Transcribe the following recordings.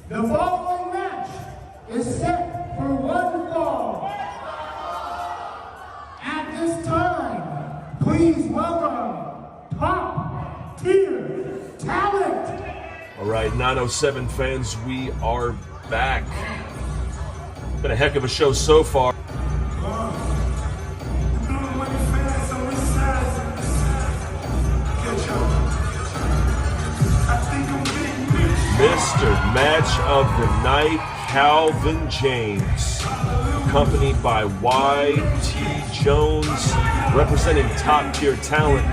The following match is set for one fall. At this time, please welcome top tier talent. All right, 907 fans, we are back. Been a heck of a show so far. Mr. Match of the Night, Calvin James, accompanied by Y.T. Jones, representing top-tier talent.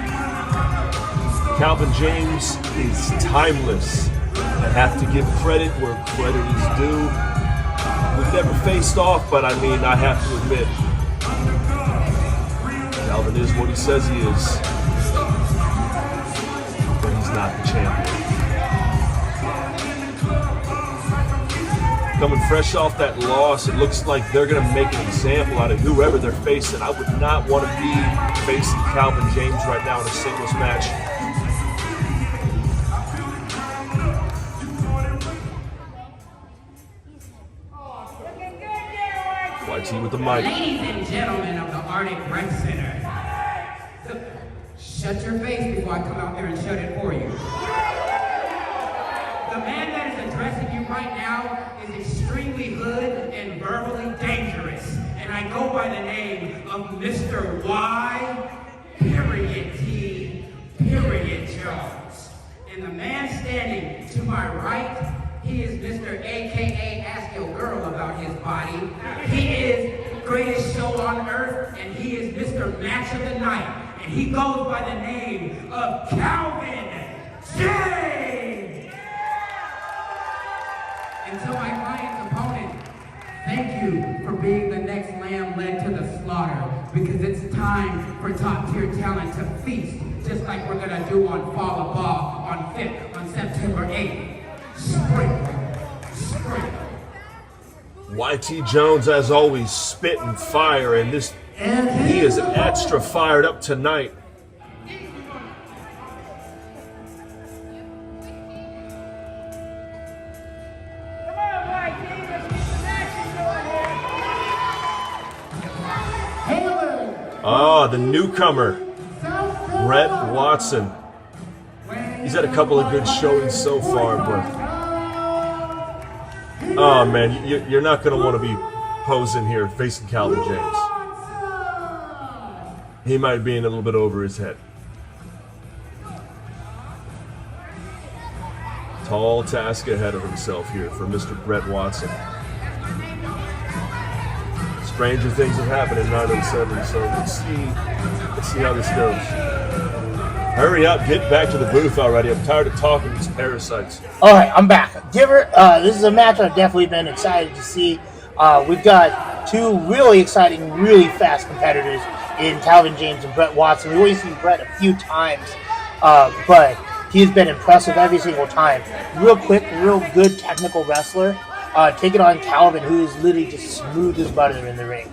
Calvin James is timeless. I have to give credit where credit is due. We've never faced off, but I mean, I have to admit, Calvin is what he says he is, but he's not the champion. Coming fresh off that loss, it looks like they're going to make an example out of whoever they're facing. I would not want to be facing Calvin James right now in a singles match. YT with the mic. Ladies and gentlemen of the Arctic Rec Center, shut your face before I come out there and shut it for you. The man that is addressing you right now is extremely hood and verbally dangerous. And I go by the name of Mr. Y.T. Jones. And the man standing to my right, he is Mr. AKA Ask Your Girl About His Body. He is the greatest show on earth, and he is Mr. Match of the Night. And he goes by the name of Calvin James. And to my client's opponent, thank you for being the next lamb led to the slaughter, because it's time for top-tier talent to feast, just like we're gonna do on Fall of Ball on September 8th. Spring. YT Jones, as always, spitting fire, and he is extra fired up tonight. The newcomer, Bret Watson. He's had a couple of good showings so far, but oh man, you're not going to want to be posing here facing Calvin James. He might be in a little bit over his head. Tall task ahead of himself here for Mr. Bret Watson. Stranger things have happened in 907, so let's see how this goes. Hurry up, get back to the booth already. I'm tired of talking to these parasites. All right, I'm back. This is a match I've definitely been excited to see. We've got two really exciting, really fast competitors in Calvin James and Bret Watson. We've only seen Bret a few times, but he's been impressive every single time. Real quick, real good technical wrestler. Taking on Calvin, who is literally just smooth as butter in the ring.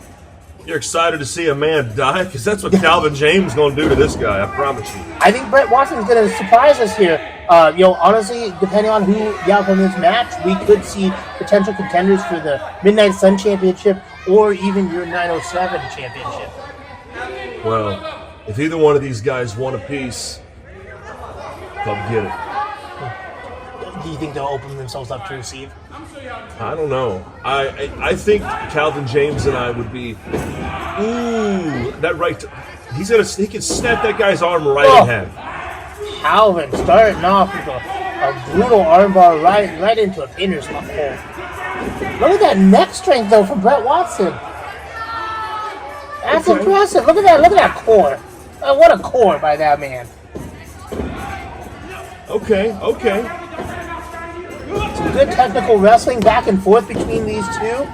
You're excited to see a man die? Because that's what Calvin James is going to do to this guy, I promise you. I think Bret Watson is going to surprise us here. Honestly, depending on who the outcome of this match, we could see potential contenders for the Midnight Sun Championship or even your 907 Championship. Well, if either one of these guys want a piece, come get it. Do you think they'll open themselves up to receive? I don't know. I think Calvin James and I would be. Ooh, that right. He can snap that guy's arm right in half. Calvin starting off with a brutal armbar right into a pinner's hole. Look at that neck strength though from Bret Watson. That's impressive. Look at that core. What a core by that man. Okay. Some good technical wrestling back and forth between these two.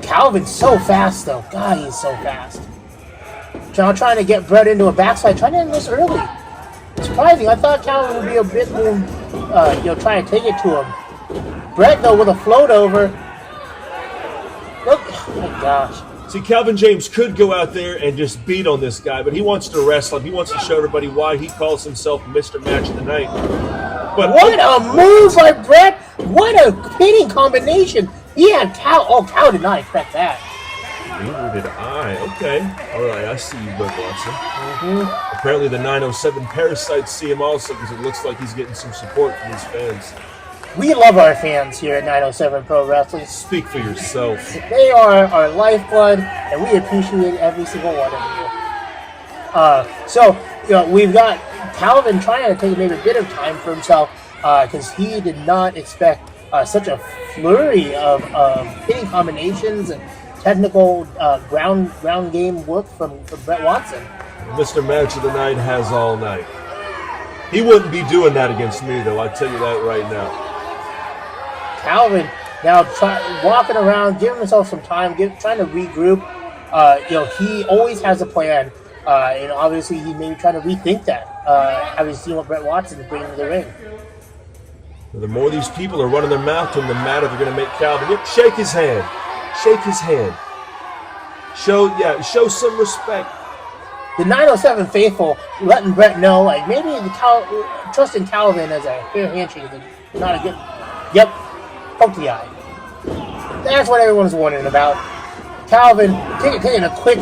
Calvin's so fast, though. God, he's so fast. Now trying to get Bret into a backside, trying to end this early. Surprising. I thought Calvin would be a bit more, trying to take it to him. Bret, though, with a float over. Look, oh my gosh. See, Calvin James could go out there and just beat on this guy, but he wants to wrestle him. He wants to show everybody why he calls himself Mr. Match of the Night. But what a move by Bret! What a pinning combination! Yeah, Cal did not expect that. Neither did I. Okay. All right, I see you, Bret Watson. Apparently the 907 parasites see him also because it looks like he's getting some support from his fans. We love our fans here at 907 Pro Wrestling. Speak for yourself. They are our lifeblood, and we appreciate every single one of you. So, we've got Calvin trying to take maybe a bit of time for himself because he did not expect such a flurry of hitting combinations and technical ground game work from Bret Watson. Mr. Match of the Night has all night. He wouldn't be doing that against me, though. I tell you that right now. Calvin now walking around, giving himself some time, trying to regroup. He always has a plan, and obviously he may be trying to rethink that, having seen what Bret Watson is bringing to the ring. The more these people are running their mouth to him, the madder they're going to make Calvin. Yep, shake his hand. Shake his hand. Show some respect. The 907 faithful letting Bret know, like, maybe trusting Calvin as a fair handshake is not a good. Yep, poke the eye. That's what everyone's wondering about. Calvin taking a quick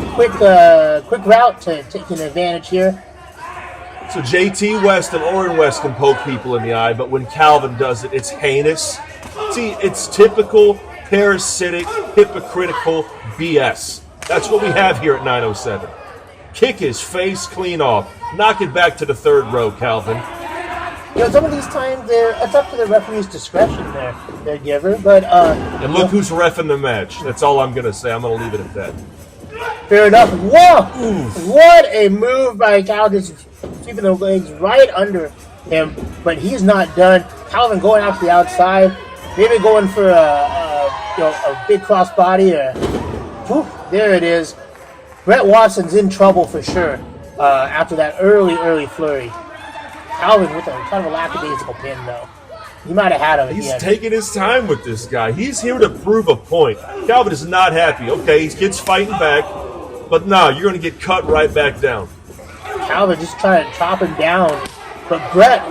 route to taking advantage here. So JT West and Orrin West can poke people in the eye, but when Calvin does it, it's heinous. See, it's typical, parasitic, hypocritical BS. That's what we have here at 907. Kick his face clean off. Knock it back to the third row, Calvin. Some of these times it's up to the referee's discretion there, Giver. But and look who's reffing the match. That's all I'm gonna say. I'm gonna leave it at that. Fair enough. Whoa! Oof. What a move by Calvin, just keeping the legs right under him. But he's not done. Calvin going out to the outside, maybe going for a big crossbody. There it is. Bret Watson's in trouble for sure after that early flurry. Calvin with a kind of a lackadaisical pin, though. He might have had him. He's taking his time with this guy. He's here to prove a point. Calvin is not happy. Okay, he gets fighting back, but no, you're going to get cut right back down. Calvin just trying to chop him down, but Bret,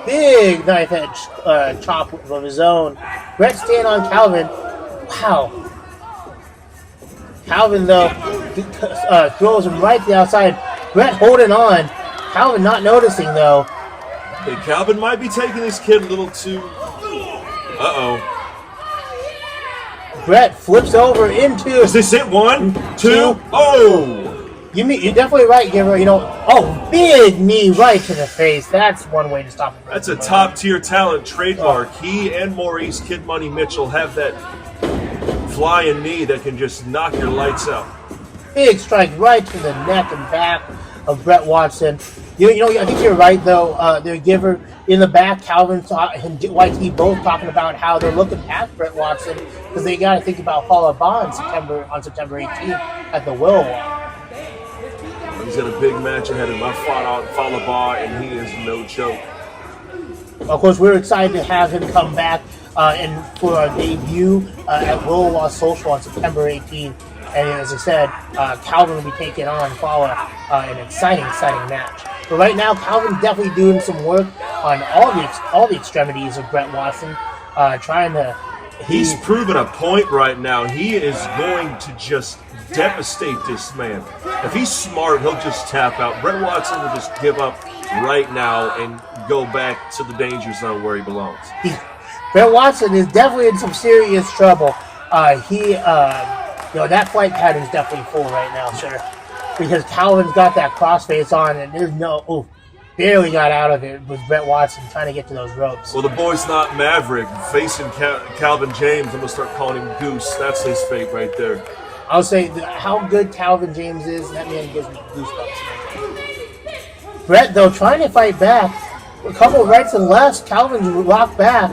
big knife edge chop of his own. Bret staying on Calvin. Wow. Calvin, though, throws him right to the outside. Bret holding on. Calvin not noticing, though. Hey, Calvin might be taking his kid a little too... Bret flips over into... Is this it? 1, 2, oh! You're definitely right, Giver. Big knee right to the face. That's one way to stop him. That's a top-tier talent trademark. He and Maurice Kid Money Mitchell have that flying knee that can just knock your lights out. Big strike right to the neck and back of Bret Watson. I think you're right, though. Their Giver in the back, Calvin and YT both talking about how they're looking past Bret Watson because they got to think about Fallah Bahh on September 18th at the Willow Walk. He's got a big match ahead of him. I fought out Fallah Bahh, and he is no joke. Of course, we're excited to have him come back and for our debut at Willow Law Social on September 18th. And as I said, Calvin will be taking on Fallah in an exciting match. But right now, Calvin's definitely doing some work on all the extremities of Bret Watson, trying to. He's proven a point right now. He is going to just devastate this man. If he's smart, he'll just tap out. Bret Watson will just give up right now and go back to the danger zone where he belongs. Bret Watson is definitely in some serious trouble. That flight pattern is definitely full right now, sir. Because Calvin's got that crossface on, and there's barely got out of it with Bret Watson trying to get to those ropes. Well, the boy's not Maverick. Facing Calvin James, I'm going to start calling him Goose. That's his fate right there. I'll say how good Calvin James is, that man gives me goosebumps. Bret, though, trying to fight back. A couple of rights and lefts. Calvin's locked back.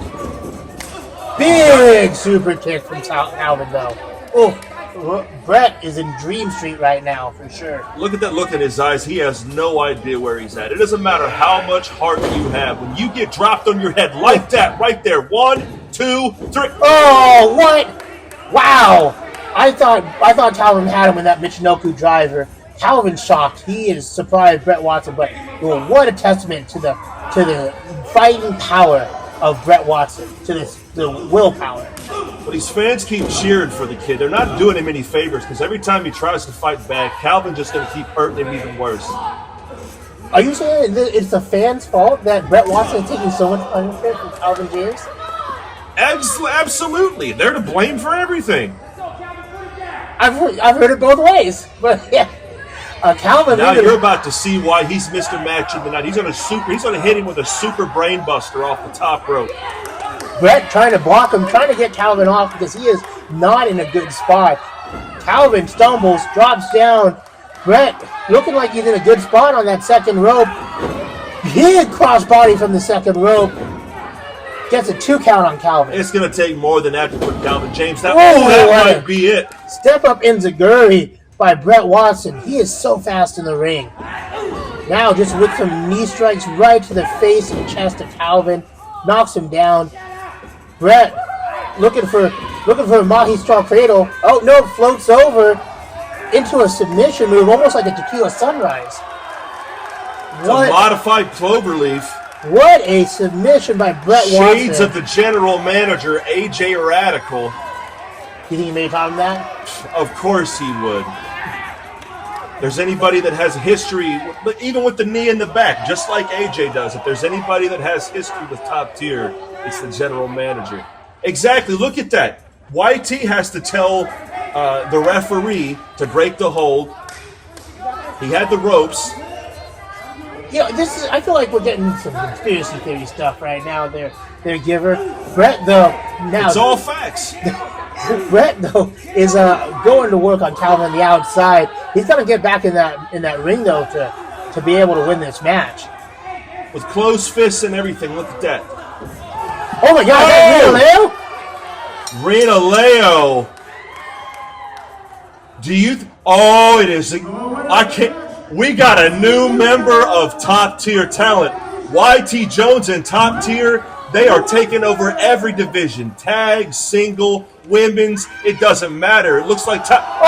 Big super kick from Calvin, though. Bret is in Dream Street right now, for sure. Look at that look in his eyes. He has no idea where he's at. It doesn't matter how much heart you have. When you get dropped on your head like that right there. 1, 2, 3. Oh, what? Wow. I thought Calvin had him in that Michinoku driver. Calvin's shocked. He is surprised Bret Watson, but what a testament to the fighting power of Bret Watson, to the willpower. But these fans keep cheering for the kid. They're not doing him any favors because every time he tries to fight back, Calvin's just going to keep hurting him even worse. Are you saying that it's the fans' fault that Bret Watson is taking so much punishment from Calvin James? Absolutely. They're to blame for everything. I've heard it both ways. But yeah. Calvin. Now you're about to see why he's Mr. Match of the Night. He's going to hit him with a super brain buster off the top rope. Bret trying to block him, trying to get Calvin off because he is not in a good spot. Calvin stumbles, drops down. Bret looking like he's in a good spot on that second rope. Big crossbody from the second rope. Gets a 2 count on Calvin. It's going to take more than that to put Calvin James down. Whoa, That might be it. Step up enziguri by Bret Watson. He is so fast in the ring. Now just with some knee strikes right to the face and chest of Calvin. Knocks him down. Bret looking for a Mahi straw cradle. Oh no, floats over into a submission move, almost like a tequila sunrise. It's a modified cloverleaf. What a submission by Bret Watson. Shades of the general manager, AJ Radical. You think he made time of that? Of course he would. There's anybody that has history, but even with the knee in the back, just like AJ does, if there's anybody that has history with top tier, it's the general manager. Exactly. Look at that. YT has to tell the referee to break the hold. He had the ropes. Yeah, I feel like we're getting some conspiracy theory stuff right now. Their giver, Bret, though. Now It's all facts. Bret, though, is going to work on Calvin on the outside. He's going to get back in that ring, though, to be able to win this match. With closed fists and everything. Look at that. Oh my God! Is that Rena Leo. Do you? It is. I can't. We got a new member of top tier talent. YT Jones and top tier. They are taking over every division. Tag, single, women's. It doesn't matter. It looks like top.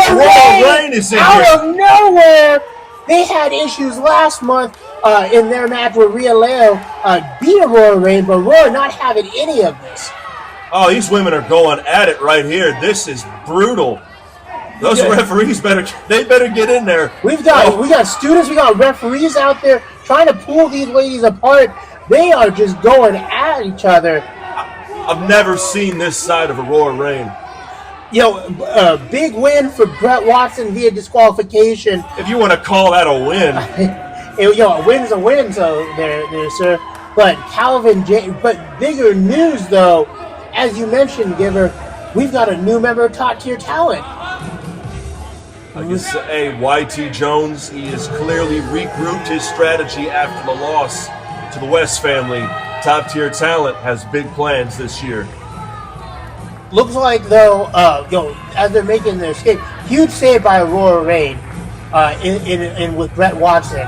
Royal Reign is in out here. of nowhere. They had issues last month in their match where Rhea Leo beat Royal Reign, but Royal not having any of this. Oh, these women are going at it right here. This is brutal. Those referees better get in there. We got students, we got referees out there trying to pull these ladies apart. They are just going at each other. I've never seen this side of a Royal Reign. Big win for Bret Watson via disqualification. If you want to call that a win. A win's a win, so there, sir. But Calvin James, but bigger news though, as you mentioned, Giver, we've got a new member of top tier talent. I guess, YT Jones, he has clearly regrouped his strategy after the loss to the West family. Top tier talent has big plans this year. Looks like though, as they're making their escape, huge save by Aurora Reign, in with Bret Watson.